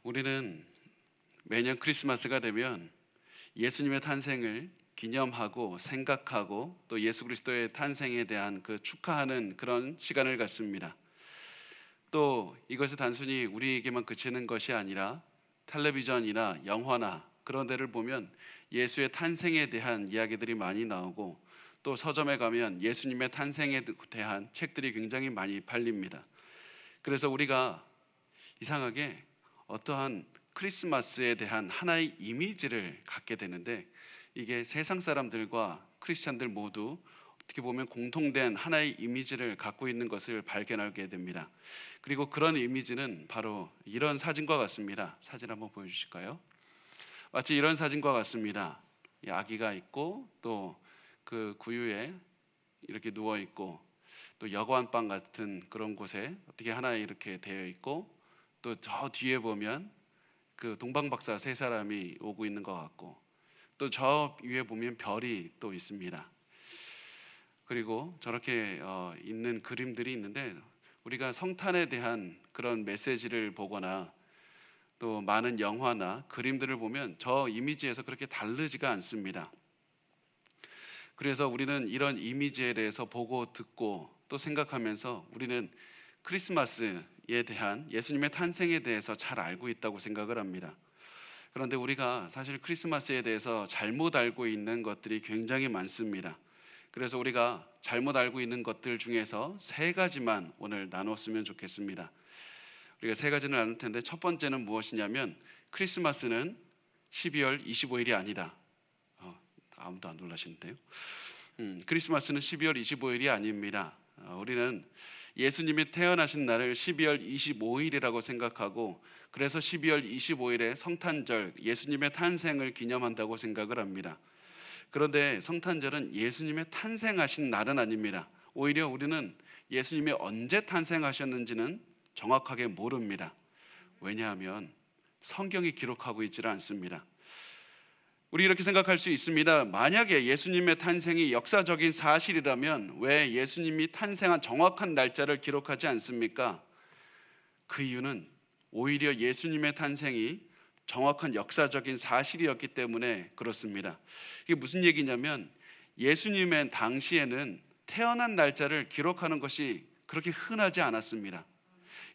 우리는 매년 크리스마스가 되면 예수님의 탄생을 기념하고 생각하고 또 예수 그리스도의 탄생에 대한 그 축하하는 그런 시간을 갖습니다. 또 이것이 단순히 우리에게만 그치는 것이 아니라 텔레비전이나 영화나 그런 데를 보면 예수의 탄생에 대한 이야기들이 많이 나오고 또 서점에 가면 예수님의 탄생에 대한 책들이 굉장히 많이 팔립니다. 그래서 우리가 이상하게 어떠한 크리스마스에 대한 하나의 이미지를 갖게 되는데, 이게 세상 사람들과 크리스찬들 모두 어떻게 보면 공통된 하나의 이미지를 갖고 있는 것을 발견하게 됩니다. 그리고 그런 이미지는 바로 이런 사진과 같습니다. 사진 한번 보여주실까요? 마치 이런 사진과 같습니다. 아기가 있고 또 그 구유에 이렇게 누워 있고 또 여관방 같은 그런 곳에 어떻게 하나 이렇게 되어 있고, 또 저 뒤에 보면 그 동방박사 세 사람이 오고 있는 것 같고, 또 저 위에 보면 별이 또 있습니다. 그리고 저렇게 있는 그림들이 있는데, 우리가 성탄에 대한 그런 메시지를 보거나 또 많은 영화나 그림들을 보면 저 이미지에서 그렇게 다르지가 않습니다. 그래서 우리는 이런 이미지에 대해서 보고 듣고 또 생각하면서 우리는 크리스마스에 대한 예수님의 탄생에 대해서 잘 알고 있다고 생각을 합니다. 그런데 우리가 사실 크리스마스에 대해서 잘못 알고 있는 것들이 굉장히 많습니다. 그래서 우리가 잘못 알고 있는 것들 중에서 세 가지만 오늘 나눴으면 좋겠습니다. 우리가 세 가지는 나눌 텐데, 첫 번째는 무엇이냐면 크리스마스는 12월 25일이 아니다. 아무도 안 놀라시는데요. 크리스마스는 12월 25일이 아닙니다. 우리는 예수님이 태어나신 날을 12월 25일이라고 생각하고, 그래서 12월 25일에 성탄절, 예수님의 탄생을 기념한다고 생각을 합니다. 그런데 성탄절은 예수님의 탄생하신 날은 아닙니다. 오히려 우리는 예수님이 언제 탄생하셨는지는 정확하게 모릅니다. 왜냐하면 성경이 기록하고 있지를 않습니다. 우리 이렇게 생각할 수 있습니다. 만약에 예수님의 탄생이 역사적인 사실이라면 왜 예수님이 탄생한 정확한 날짜를 기록하지 않습니까? 그 이유는 오히려 예수님의 탄생이 정확한 역사적인 사실이었기 때문에 그렇습니다. 이게 무슨 얘기냐면, 예수님의 당시에는 태어난 날짜를 기록하는 것이 그렇게 흔하지 않았습니다.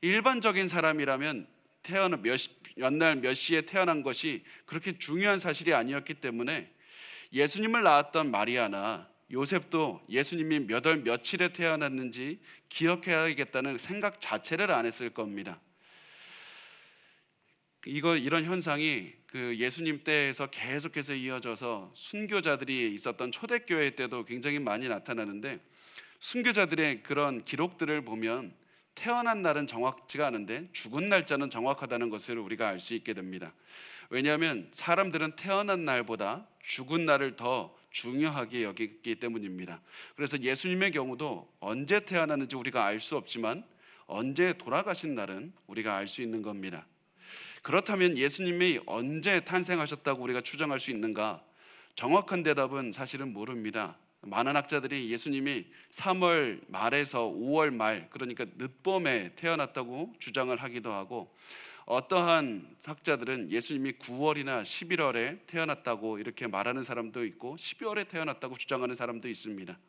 일반적인 사람이라면 몇 날 몇 시에 태어난 것이 그렇게 중요한 사실이 아니었기 때문에 예수님을 낳았던 마리아나 요셉도 예수님이 몇 월 며칠에 태어났는지 기억해야겠다는 생각 자체를 안 했을 겁니다. 이런 현상이 그 예수님 때에서 계속해서 이어져서 순교자들이 있었던 초대교회 때도 굉장히 많이 나타나는데, 순교자들의 그런 기록들을 보면 태어난 날은 정확치가 않은데 죽은 날짜는 정확하다는 것을 우리가 알 수 있게 됩니다. 왜냐하면 사람들은 태어난 날보다 죽은 날을 더 중요하게 여기기 때문입니다. 그래서 예수님의 경우도 언제 태어났는지 우리가 알 수 없지만 언제 돌아가신 날은 우리가 알 수 있는 겁니다. 그렇다면 예수님이 언제 탄생하셨다고 우리가 추정할 수 있는가? 정확한 대답은 사실은 모릅니다. 많은 학자들이 예수님이 3월 말에서 5월 말, 그러니까 늦봄에 태어났다고 주장을 하기도 하고, 어떠한 학자들은 예수님이 9월이나 11월에 태어났다고 이렇게 말하는 사람도 있고 12월에 태어났다고 주장하는 사람도 있습니다.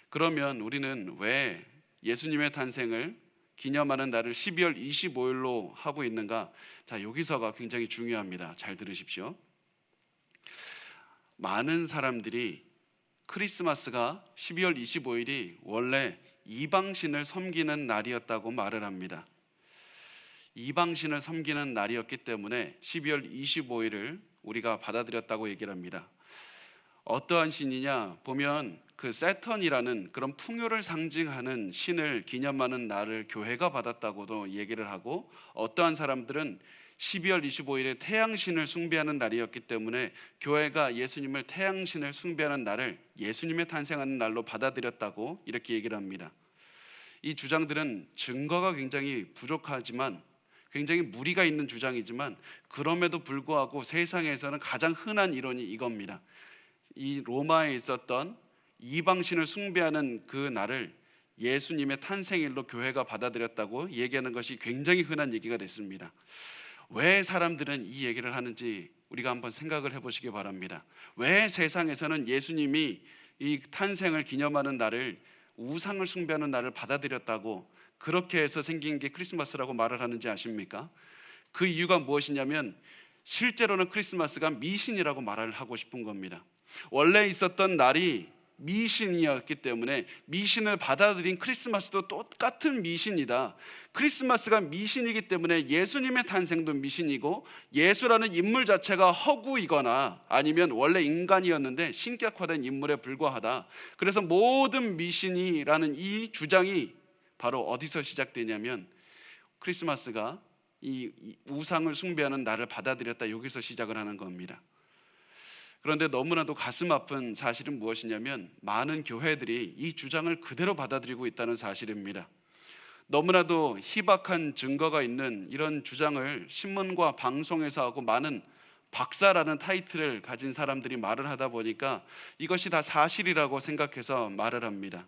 그러면 우리는 왜 예수님의 탄생을 기념하는 날을 12월 25일로 하고 있는가? 자, 여기서가 굉장히 중요합니다. 잘 들으십시오. 많은 사람들이 크리스마스가 12월 25일이 원래 이방신을 섬기는 날이었다고 말을 합니다. 이방신을 섬기는 날이었기 때문에 12월 25일을 우리가 받아들였다고 얘기를 합니다. 어떠한 신이냐 보면 그 세턴이라는 그런 풍요를 상징하는 신을 기념하는 날을 교회가 받았다고도 얘기를 하고, 어떠한 사람들은 12월 25일에 태양신을 숭배하는 날이었기 때문에 교회가 예수님을 태양신을 숭배하는 날을 예수님의 탄생하는 날로 받아들였다고 이렇게 얘기를 합니다. 이 주장들은 증거가 굉장히 부족하지만, 굉장히 무리가 있는 주장이지만, 그럼에도 불구하고 세상에서는 가장 흔한 이론이 이겁니다. 이 로마에 있었던 이방신을 숭배하는 그 날을 예수님의 탄생일로 교회가 받아들였다고 얘기하는 것이 굉장히 흔한 얘기가 됐습니다. 왜 사람들은 이 얘기를 하는지 우리가 한번 생각을 해보시기 바랍니다. 왜 세상에서는 예수님이 이 탄생을 기념하는 날을, 우상을 숭배하는 날을 받아들였다고 그렇게 해서 생긴 게 크리스마스라고 말을 하는지 아십니까? 그 이유가 무엇이냐면 실제로는 크리스마스가 미신이라고 말을 하고 싶은 겁니다. 원래 있었던 날이 미신이었기 때문에 미신을 받아들인 크리스마스도 똑같은 미신이다. 크리스마스가 미신이기 때문에 예수님의 탄생도 미신이고, 예수라는 인물 자체가 허구이거나 아니면 원래 인간이었는데 신격화된 인물에 불과하다. 그래서 모든 미신이라는 이 주장이 바로 어디서 시작되냐면 크리스마스가 이 우상을 숭배하는 날을 받아들였다, 여기서 시작을 하는 겁니다. 그런데 너무나도 가슴 아픈 사실은 무엇이냐면 많은 교회들이 이 주장을 그대로 받아들이고 있다는 사실입니다. 너무나도 희박한 증거가 있는 이런 주장을 신문과 방송에서 하고 많은 박사라는 타이틀을 가진 사람들이 말을 하다 보니까 이것이 다 사실이라고 생각해서 말을 합니다.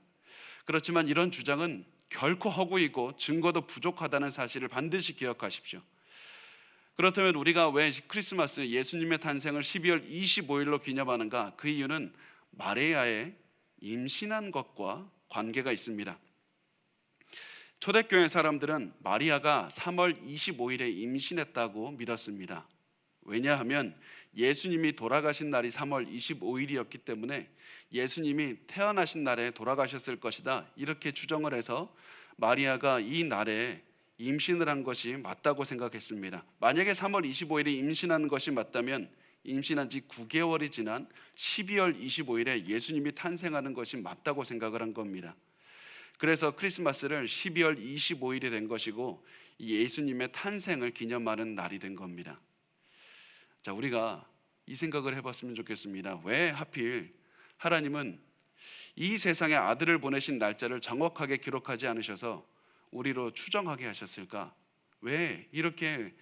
그렇지만 이런 주장은 결코 허구이고 증거도 부족하다는 사실을 반드시 기억하십시오. 그렇다면 우리가 왜 크리스마스, 예수님의 탄생을 12월 25일로 기념하는가? 그 이유는 마리아의 임신한 것과 관계가 있습니다. 초대교회 사람들은 마리아가 3월 25일에 임신했다고 믿었습니다. 왜냐하면 예수님이 돌아가신 날이 3월 25일이었기 때문에 예수님이 태어나신 날에 돌아가셨을 것이다, 이렇게 추정을 해서 마리아가 이 날에 임신을 한 것이 맞다고 생각했습니다. 만약에 3월 25일에 임신한 것이 맞다면 임신한 지 9개월이 지난 12월 25일에 예수님이 탄생하는 것이 맞다고 생각을 한 겁니다. 그래서 크리스마스를 12월 25일이 된 것이고 예수님의 탄생을 기념하는 날이 된 겁니다. 자, 우리가 이 생각을 해봤으면 좋겠습니다. 왜 하필 하나님은 이 세상에 아들을 보내신 날짜를 정확하게 기록하지 않으셔서 우리로 추정하게 하셨을까? 왜 이렇게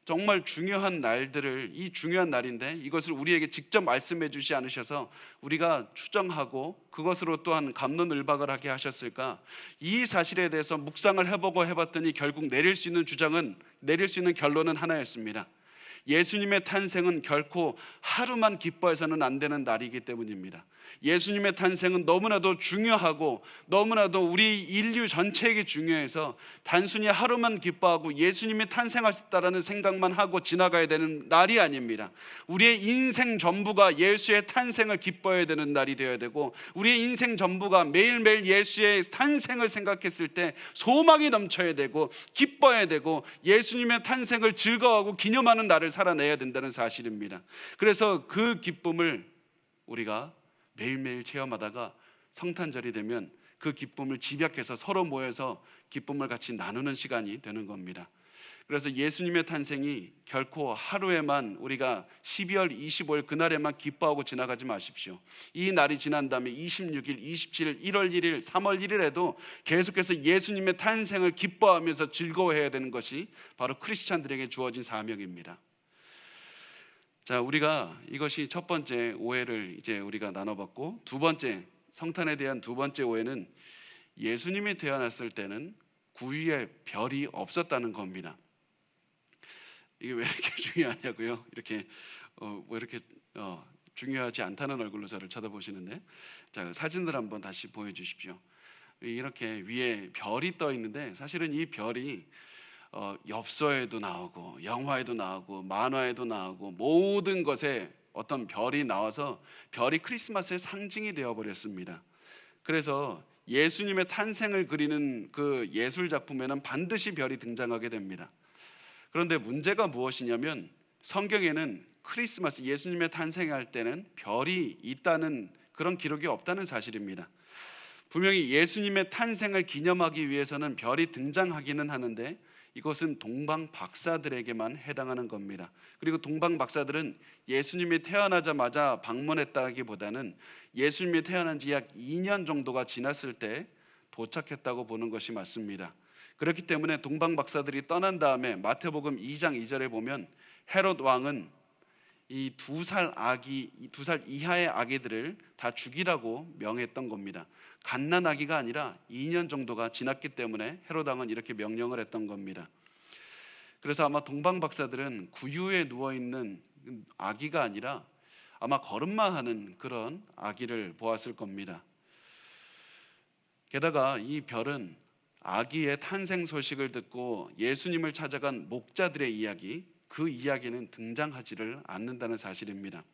정말 중요한 날들을, 이 중요한 날인데 이것을 우리에게 직접 말씀해 주지 않으셔서 우리가 추정하고 그것으로 또한 갑론을박을 하게 하셨을까? 이 사실에 대해서 묵상을 해보고 해봤더니 결국 내릴 수 있는 결론은 하나였습니다. 예수님의 탄생은 결코 하루만 기뻐해서는 안 되는 날이기 때문입니다. 예수님의 탄생은 너무나도 중요하고 너무나도 우리 인류 전체에게 중요해서 단순히 하루만 기뻐하고 예수님이 탄생하셨다라는 생각만 하고 지나가야 되는 날이 아닙니다. 우리의 인생 전부가 예수의 탄생을 기뻐해야 되는 날이 되어야 되고, 우리의 인생 전부가 매일매일 예수의 탄생을 생각했을 때 소망이 넘쳐야 되고 기뻐해야 되고 예수님의 탄생을 즐거워하고 기념하는 날을 살아내야 된다는 사실입니다. 그래서 그 기쁨을 우리가 매일매일 체험하다가 성탄절이 되면 그 기쁨을 집약해서 서로 모여서 기쁨을 같이 나누는 시간이 되는 겁니다. 그래서 예수님의 탄생이 결코 하루에만, 우리가 12월 25일 그날에만 기뻐하고 지나가지 마십시오. 이 날이 지난 다음에 26일, 27일, 1월 1일, 3월 1일에도 계속해서 예수님의 탄생을 기뻐하면서 즐거워해야 되는 것이 바로 크리스찬들에게 주어진 사명입니다. 자, 우리가 이것이 첫 번째 오해를 이제 우리가 나눠봤고, 두 번째, 성탄에 대한 두 번째 오해는 예수님이 태어났을 때는 구유에 별이 없었다는 겁니다. 이게 왜 이렇게 중요하냐고요? 이렇게 왜 이렇게 중요하지 않다는 얼굴로 저를 쳐다보시는데, 자, 사진들 한번 다시 보여주십시오. 이렇게 위에 별이 떠 있는데 사실은 이 별이 엽서에도 나오고 영화에도 나오고 만화에도 나오고 모든 것에 어떤 별이 나와서 별이 크리스마스의 상징이 되어버렸습니다. 그래서 예수님의 탄생을 그리는 그 예술 작품에는 반드시 별이 등장하게 됩니다. 그런데 문제가 무엇이냐면 성경에는 크리스마스, 예수님의 탄생할 때는 별이 있다는 그런 기록이 없다는 사실입니다. 분명히 예수님의 탄생을 기념하기 위해서는 별이 등장하기는 하는데 이것은 동방 박사들에게만 해당하는 겁니다. 그리고 동방 박사들은 예수님이 태어나자마자 방문했다기보다는 예수님이 태어난 지 약 2년 정도가 지났을 때 도착했다고 보는 것이 맞습니다. 그렇기 때문에 동방 박사들이 떠난 다음에 마태복음 2장 2절에 보면 헤롯 왕은 이 2살 이하의 아기들을 다 죽이라고 명했던 겁니다. 갓난 아기가 아니라 2년 정도가 지났기 때문에 헤롯 왕은 이렇게 명령을 했던 겁니다. 그래서 아마 동방 박사들은 구유에 누워 있는 아기가 아니라 아마 걸음마 하는 그런 아기를 보았을 겁니다. 게다가 이 별은 아기의 탄생 소식을 듣고 예수님을 찾아간 목자들의 이야기, 그 이야기는 등장하지를 않는다는 사실입니다.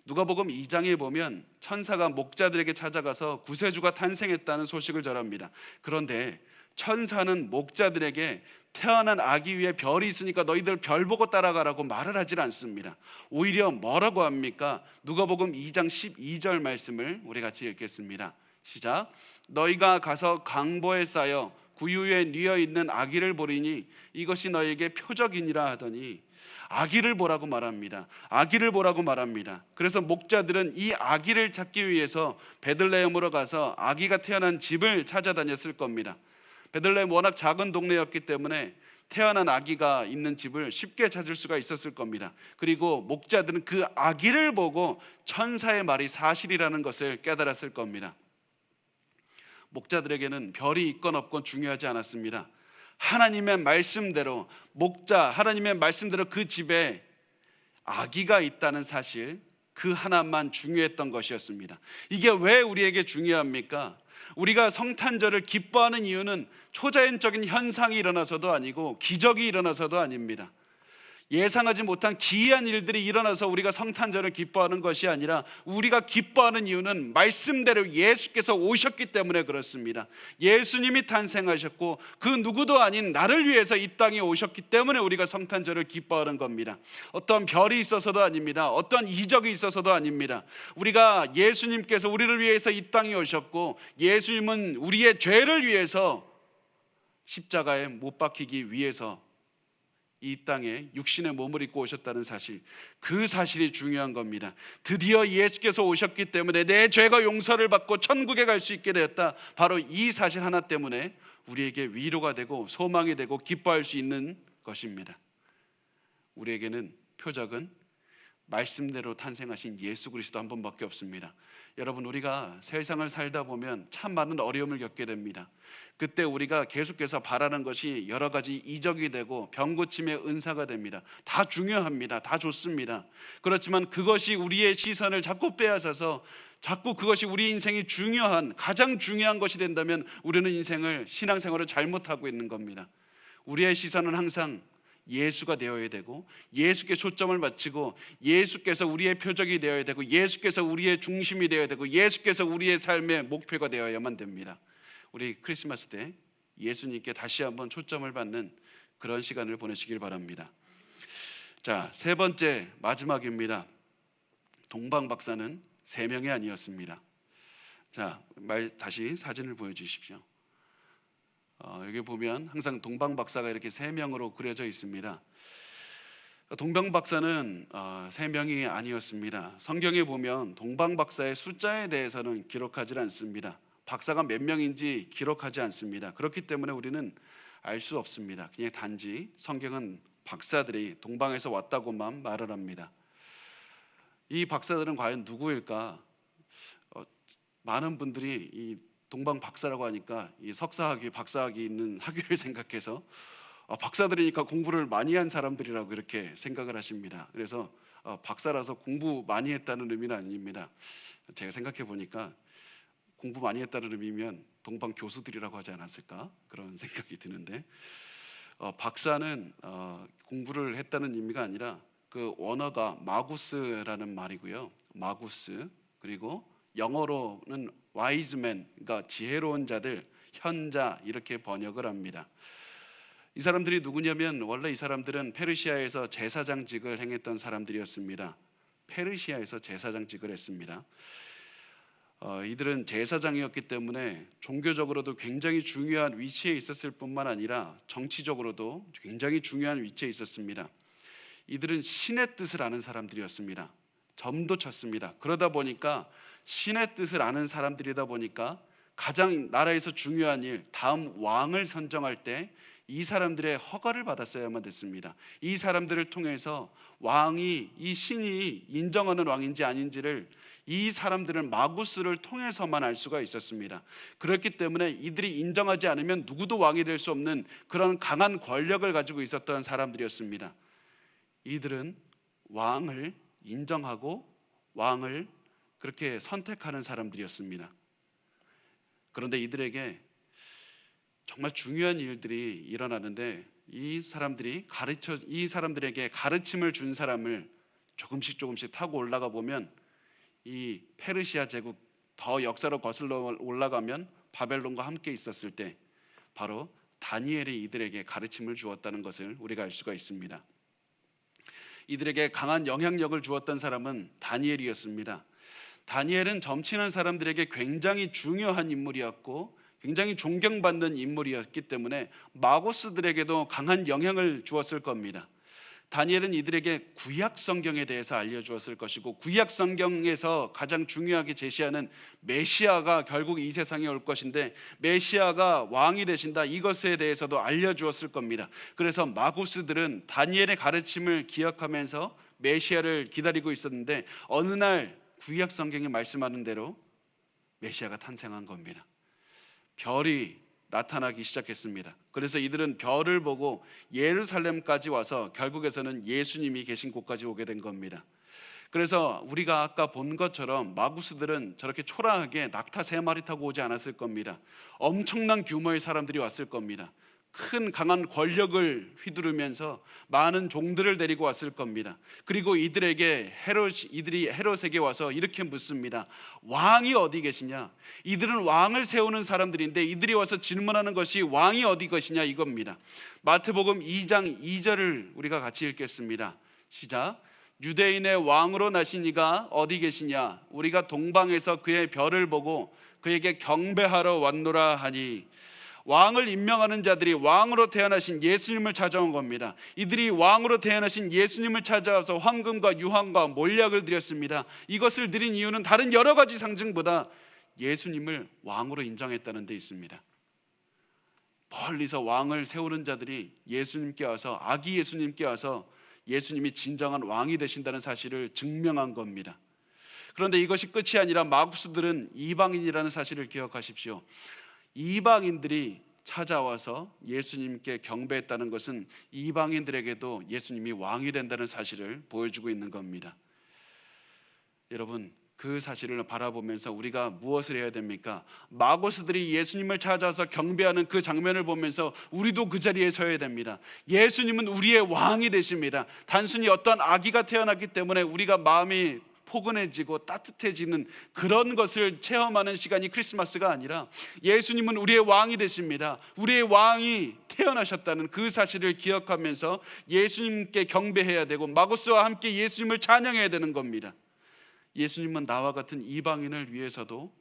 누가복음 2장에 보면 천사가 목자들에게 찾아가서 구세주가 탄생했다는 소식을 전합니다. 그런데 천사는 목자들에게 태어난 아기 위에 별이 있으니까 너희들 별 보고 따라가라고 말을 하질 않습니다. 오히려 뭐라고 합니까? 누가복음 2장 12절 말씀을 우리 같이 읽겠습니다. 시작. 너희가 가서 강보에 쌓여 구유에 뉘어 있는 아기를 보리니 이것이 너희에게 표적이니라 하더니 아기를 보라고 말합니다. 아기를 보라고 말합니다. 그래서 목자들은 이 아기를 찾기 위해서 베들레헴으로 가서 아기가 태어난 집을 찾아다녔을 겁니다. 베들레헴 워낙 작은 동네였기 때문에 태어난 아기가 있는 집을 쉽게 찾을 수가 있었을 겁니다. 그리고 목자들은 그 아기를 보고 천사의 말이 사실이라는 것을 깨달았을 겁니다. 목자들에게는 별이 있건 없건 중요하지 않았습니다. 하나님의 말씀대로 하나님의 말씀대로 그 집에 아기가 있다는 사실, 그 하나만 중요했던 것이었습니다. 이게 왜 우리에게 중요합니까? 우리가 성탄절을 기뻐하는 이유는 초자연적인 현상이 일어나서도 아니고 기적이 일어나서도 아닙니다. 예상하지 못한 기이한 일들이 일어나서 우리가 성탄절을 기뻐하는 것이 아니라 우리가 기뻐하는 이유는 말씀대로 예수께서 오셨기 때문에 그렇습니다. 예수님이 탄생하셨고 그 누구도 아닌 나를 위해서 이 땅에 오셨기 때문에 우리가 성탄절을 기뻐하는 겁니다. 어떤 별이 있어서도 아닙니다. 어떤 이적이 있어서도 아닙니다. 우리가 예수님께서 우리를 위해서 이 땅에 오셨고 예수님은 우리의 죄를 위해서 십자가에 못 박히기 위해서 이 땅에 육신의 몸을 입고 오셨다는 사실, 그 사실이 중요한 겁니다. 드디어 예수께서 오셨기 때문에 내 죄가 용서를 받고 천국에 갈 수 있게 되었다. 바로 이 사실 하나 때문에 우리에게 위로가 되고 소망이 되고 기뻐할 수 있는 것입니다. 우리에게는 표적은 말씀대로 탄생하신 예수 그리스도 한 분밖에 없습니다. 여러분, 우리가 세상을 살다 보면 참 많은 어려움을 겪게 됩니다. 그때 우리가 계속해서 바라는 것이 여러 가지 이적이 되고 병고침의 은사가 됩니다. 다 중요합니다. 다 좋습니다. 그렇지만 그것이 우리의 시선을 자꾸 빼앗아서 자꾸 그것이 우리 인생이 가장 중요한 것이 된다면 우리는 신앙생활을 잘못하고 있는 겁니다. 우리의 시선은 항상 예수가 되어야 되고 예수께 초점을 맞추고 예수께서 우리의 표적이 되어야 되고 예수께서 우리의 중심이 되어야 되고 예수께서 우리의 삶의 목표가 되어야만 됩니다. 우리 크리스마스 때 예수님께 다시 한번 초점을 받는 그런 시간을 보내시길 바랍니다. 자, 세 번째 마지막입니다. 동방 박사는 3명이 아니었습니다. 자, 다시 사진을 보여주십시오. 여기 보면 항상 동방 박사가 이렇게 3명으로 그려져 있습니다. 동방 박사는 3명이 아니었습니다. 성경에 보면 동방 박사의 숫자에 대해서는 기록하지 않습니다. 박사가 몇 명인지 기록하지 않습니다. 그렇기 때문에 우리는 알 수 없습니다. 그냥 단지 성경은 박사들이 동방에서 왔다고만 말을 합니다. 이 박사들은 과연 누구일까? 많은 분들이 이 동방 박사라고 하니까 이 석사학위, 박사학위 있는 학위를 생각해서 박사들이니까 공부를 많이 한 사람들이라고 이렇게 생각을 하십니다. 그래서 박사라서 공부 많이 했다는 의미는 아닙니다. 제가 생각해 보니까 공부 많이 했다는 의미면 동방 교수들이라고 하지 않았을까? 그런 생각이 드는데 박사는 공부를 했다는 의미가 아니라 그 원어가 마구스라는 말이고요. 마구스, 그리고 영어로는 wise man, 그러니까 지혜로운 자들, 현자 이렇게 번역을 합니다. 이 사람들이 누구냐면 원래 이 사람들은 페르시아에서 제사장직을 행했던 사람들이었습니다. 페르시아에서 제사장직을 했습니다. 이들은 제사장이었기 때문에 종교적으로도 굉장히 중요한 위치에 있었을 뿐만 아니라 정치적으로도 굉장히 중요한 위치에 있었습니다. 이들은 신의 뜻을 아는 사람들이었습니다. 점도 쳤습니다. 그러다 보니까 신의 뜻을 아는 사람들이다 보니까 가장 나라에서 중요한 일, 다음 왕을 선정할 때 이 사람들의 허가를 받았어야만 됐습니다. 이 사람들을 통해서 왕이 이 신이 인정하는 왕인지 아닌지를 이 사람들은 마구스를 통해서만 알 수가 있었습니다. 그렇기 때문에 이들이 인정하지 않으면 누구도 왕이 될 수 없는 그런 강한 권력을 가지고 있었던 사람들이었습니다. 이들은 왕을 인정하고 왕을 그렇게 선택하는 사람들이었습니다. 그런데 이들에게 정말 중요한 일들이 일어나는데 이 사람들에게 가르침을 준 사람을 조금씩 타고 올라가 보면 이 페르시아 제국 더 역사로 거슬러 올라가면 바벨론과 함께 있었을 때 바로 다니엘이 이들에게 가르침을 주었다는 것을 우리가 알 수가 있습니다. 이들에게 강한 영향력을 주었던 사람은 다니엘이었습니다. 다니엘은 점치는 사람들에게 굉장히 중요한 인물이었고 굉장히 존경받는 인물이었기 때문에 마고스들에게도 강한 영향을 주었을 겁니다. 다니엘은 이들에게 구약 성경에 대해서 알려주었을 것이고 구약 성경에서 가장 중요하게 제시하는 메시아가 결국 이 세상에 올 것인데 메시아가 왕이 되신다, 이것에 대해서도 알려주었을 겁니다. 그래서 마고스들은 다니엘의 가르침을 기억하면서 메시아를 기다리고 있었는데 어느 날 구약 성경이 말씀하는 대로 메시아가 탄생한 겁니다. 별이 나타나기 시작했습니다. 그래서 이들은 별을 보고 예루살렘까지 와서 결국에서는 예수님이 계신 곳까지 오게 된 겁니다. 그래서 우리가 아까 본 것처럼 마구스들은 저렇게 초라하게 낙타 3마리 타고 오지 않았을 겁니다. 엄청난 규모의 사람들이 왔을 겁니다. 큰 강한 권력을 휘두르면서 많은 종들을 데리고 왔을 겁니다. 그리고 이들이 헤롯에게 와서 이렇게 묻습니다. 왕이 어디 계시냐? 이들은 왕을 세우는 사람들인데 이들이 와서 질문하는 것이 왕이 어디 계시냐 이겁니다. 마태복음 2장 2절을 우리가 같이 읽겠습니다. 시작. 유대인의 왕으로 나신 이가 어디 계시냐? 우리가 동방에서 그의 별을 보고 그에게 경배하러 왔노라 하니. 왕을 임명하는 자들이 왕으로 태어나신 예수님을 찾아온 겁니다. 이들이 왕으로 태어나신 예수님을 찾아와서 황금과 유황과 몰약을 드렸습니다. 이것을 드린 이유는 다른 여러 가지 상징보다 예수님을 왕으로 인정했다는 데 있습니다. 멀리서 왕을 세우는 자들이 예수님께 와서, 아기 예수님께 와서 예수님이 진정한 왕이 되신다는 사실을 증명한 겁니다. 그런데 이것이 끝이 아니라 마구스들은 이방인이라는 사실을 기억하십시오. 이방인들이 찾아와서 예수님께 경배했다는 것은 이방인들에게도 예수님이 왕이 된다는 사실을 보여주고 있는 겁니다. 여러분, 그 사실을 바라보면서 우리가 무엇을 해야 됩니까? 마고스들이 예수님을 찾아와서 경배하는 그 장면을 보면서 우리도 그 자리에 서야 됩니다. 예수님은 우리의 왕이 되십니다. 단순히 어떤 아기가 태어났기 때문에 우리가 마음이 포근해지고 따뜻해지는 그런 것을 체험하는 시간이 크리스마스가 아니라 예수님은 우리의 왕이 되십니다. 우리의 왕이 태어나셨다는 그 사실을 기억하면서 예수님께 경배해야 되고 마고스와 함께 예수님을 찬양해야 되는 겁니다. 예수님은 나와 같은 이방인을 위해서도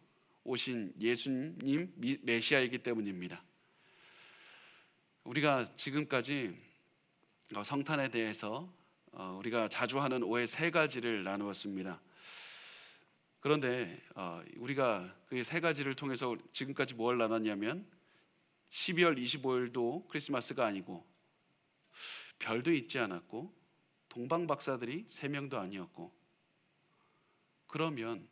오신 예수님 메시아이기 때문입니다. 우리가 지금까지 성탄에 대해서 우리가 자주 하는 오해 3가지를 나누었습니다. 그런데 우리가 그 3가지를 통해서 지금까지 뭘 나눴냐면 12월 25일도 크리스마스가 아니고 별도 있지 않았고 동방박사들이 3명도 아니었고, 그러면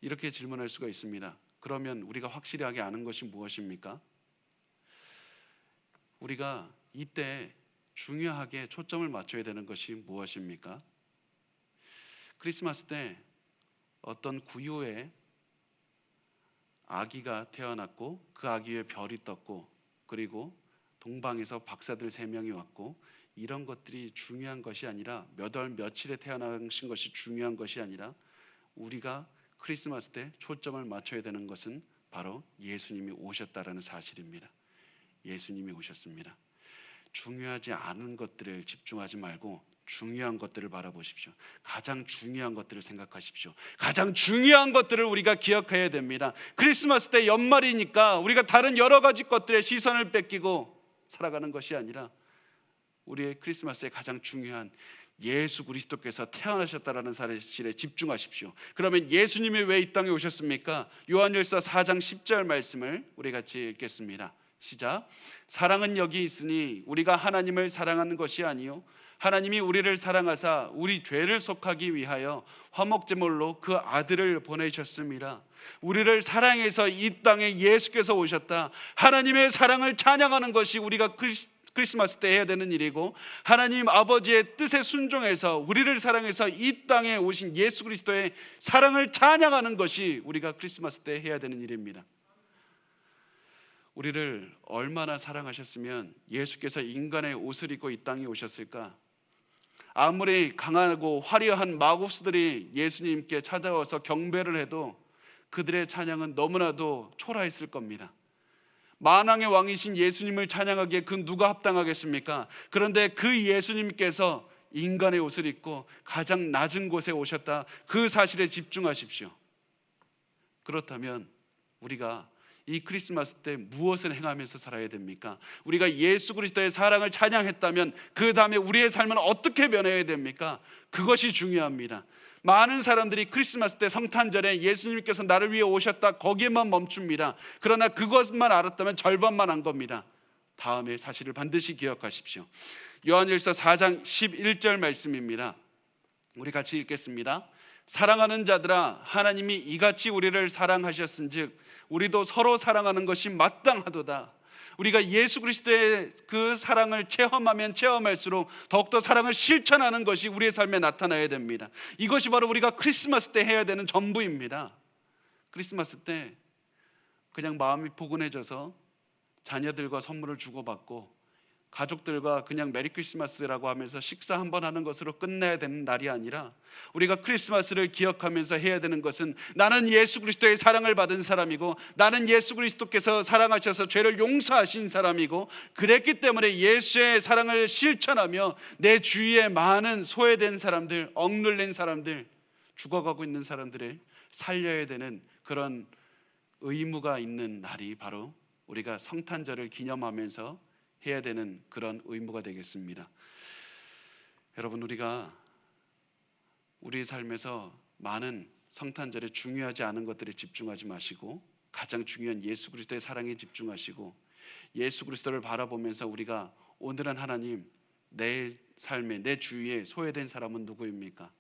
이렇게 질문할 수가 있습니다. 그러면 우리가 확실하게 아는 것이 무엇입니까? 우리가 이때 중요하게 초점을 맞춰야 되는 것이 무엇입니까? 크리스마스 때 어떤 구유의 아기가 태어났고 그 아기 위에 별이 떴고 그리고 동방에서 박사들 3명이 왔고, 이런 것들이 중요한 것이 아니라 몇 월 며칠에 태어나신 것이 중요한 것이 아니라 우리가 크리스마스 때 초점을 맞춰야 되는 것은 바로 예수님이 오셨다라는 사실입니다. 예수님이 오셨습니다. 중요하지 않은 것들을 집중하지 말고 중요한 것들을 바라보십시오. 가장 중요한 것들을 생각하십시오. 가장 중요한 것들을 우리가 기억해야 됩니다. 크리스마스 때 연말이니까 우리가 다른 여러 가지 것들에 시선을 뺏기고 살아가는 것이 아니라 우리의 크리스마스의 가장 중요한 예수 그리스도께서 태어나셨다라는 사실에 집중하십시오. 그러면 예수님이 왜 이 땅에 오셨습니까? 요한일서 4장 10절 말씀을 우리 같이 읽겠습니다. 시작. 사랑은 여기 있으니 우리가 하나님을 사랑하는 것이 아니요 하나님이 우리를 사랑하사 우리 죄를 속하기 위하여 화목제물로 그 아들을 보내셨습니다. 우리를 사랑해서 이 땅에 예수께서 오셨다. 하나님의 사랑을 찬양하는 것이 우리가 크리스마스 때 해야 되는 일이고, 하나님 아버지의 뜻에 순종해서 우리를 사랑해서 이 땅에 오신 예수 그리스도의 사랑을 찬양하는 것이 우리가 크리스마스 때 해야 되는 일입니다. 우리를 얼마나 사랑하셨으면 예수께서 인간의 옷을 입고 이 땅에 오셨을까? 아무리 강하고 화려한 마법수들이 예수님께 찾아와서 경배를 해도 그들의 찬양은 너무나도 초라했을 겁니다. 만왕의 왕이신 예수님을 찬양하기에 그 누가 합당하겠습니까? 그런데 그 예수님께서 인간의 옷을 입고 가장 낮은 곳에 오셨다, 그 사실에 집중하십시오. 그렇다면 우리가 이 크리스마스 때 무엇을 행하면서 살아야 됩니까? 우리가 예수 그리스도의 사랑을 찬양했다면 그 다음에 우리의 삶은 어떻게 변해야 됩니까? 그것이 중요합니다. 많은 사람들이 크리스마스 때 성탄절에 예수님께서 나를 위해 오셨다, 거기에만 멈춥니다. 그러나 그것만 알았다면 절반만 한 겁니다. 다음의 사실을 반드시 기억하십시오. 요한일서 4장 11절 말씀입니다. 우리 같이 읽겠습니다. 사랑하는 자들아, 하나님이 이같이 우리를 사랑하셨은즉 우리도 서로 사랑하는 것이 마땅하도다. 우리가 예수 그리스도의 그 사랑을 체험하면 체험할수록 더욱더 사랑을 실천하는 것이 우리의 삶에 나타나야 됩니다. 이것이 바로 우리가 크리스마스 때 해야 되는 전부입니다. 크리스마스 때 그냥 마음이 포근해져서 자녀들과 선물을 주고받고 가족들과 그냥 메리 크리스마스라고 하면서 식사 한번 하는 것으로 끝내야 되는 날이 아니라, 우리가 크리스마스를 기억하면서 해야 되는 것은 나는 예수 그리스도의 사랑을 받은 사람이고, 나는 예수 그리스도께서 사랑하셔서 죄를 용서하신 사람이고, 그랬기 때문에 예수의 사랑을 실천하며 내 주위에 많은 소외된 사람들, 억눌린 사람들, 죽어가고 있는 사람들을 살려야 되는 그런 의무가 있는 날이 바로 우리가 성탄절을 기념하면서 해야 되는 그런 의무가 되겠습니다. 여러분, 우리가 우리의 삶에서 많은 성탄절에 중요하지 않은 것들에 집중하지 마시고 가장 중요한 예수 그리스도의 사랑에 집중하시고, 예수 그리스도를 바라보면서 우리가 오늘은 하나님, 내 삶에 내 주위에 소외된 사람은 누구입니까?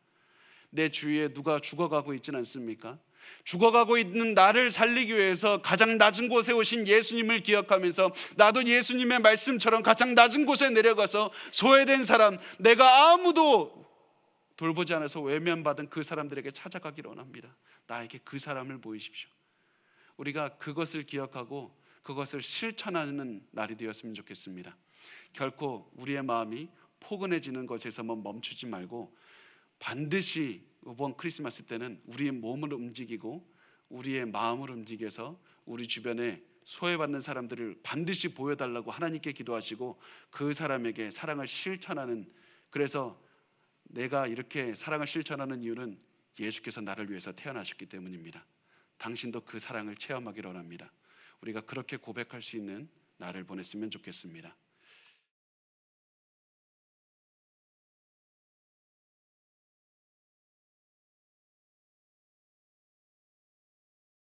내 주위에 누가 죽어가고 있지는 않습니까? 죽어가고 있는 나를 살리기 위해서 가장 낮은 곳에 오신 예수님을 기억하면서 나도 예수님의 말씀처럼 가장 낮은 곳에 내려가서 소외된 사람, 내가 아무도 돌보지 않아서 외면받은 그 사람들에게 찾아가기를 원합니다. 나에게 그 사람을 보이십시오. 우리가 그것을 기억하고 그것을 실천하는 날이 되었으면 좋겠습니다. 결코 우리의 마음이 포근해지는 것에서만 멈추지 말고 반드시 이번 크리스마스 때는 우리의 몸을 움직이고 우리의 마음을 움직여서 우리 주변에 소외받는 사람들을 반드시 보여달라고 하나님께 기도하시고 그 사람에게 사랑을 실천하는, 그래서 내가 이렇게 사랑을 실천하는 이유는 예수께서 나를 위해서 태어나셨기 때문입니다. 당신도 그 사랑을 체험하기를 원합니다. 우리가 그렇게 고백할 수 있는 날을 보냈으면 좋겠습니다.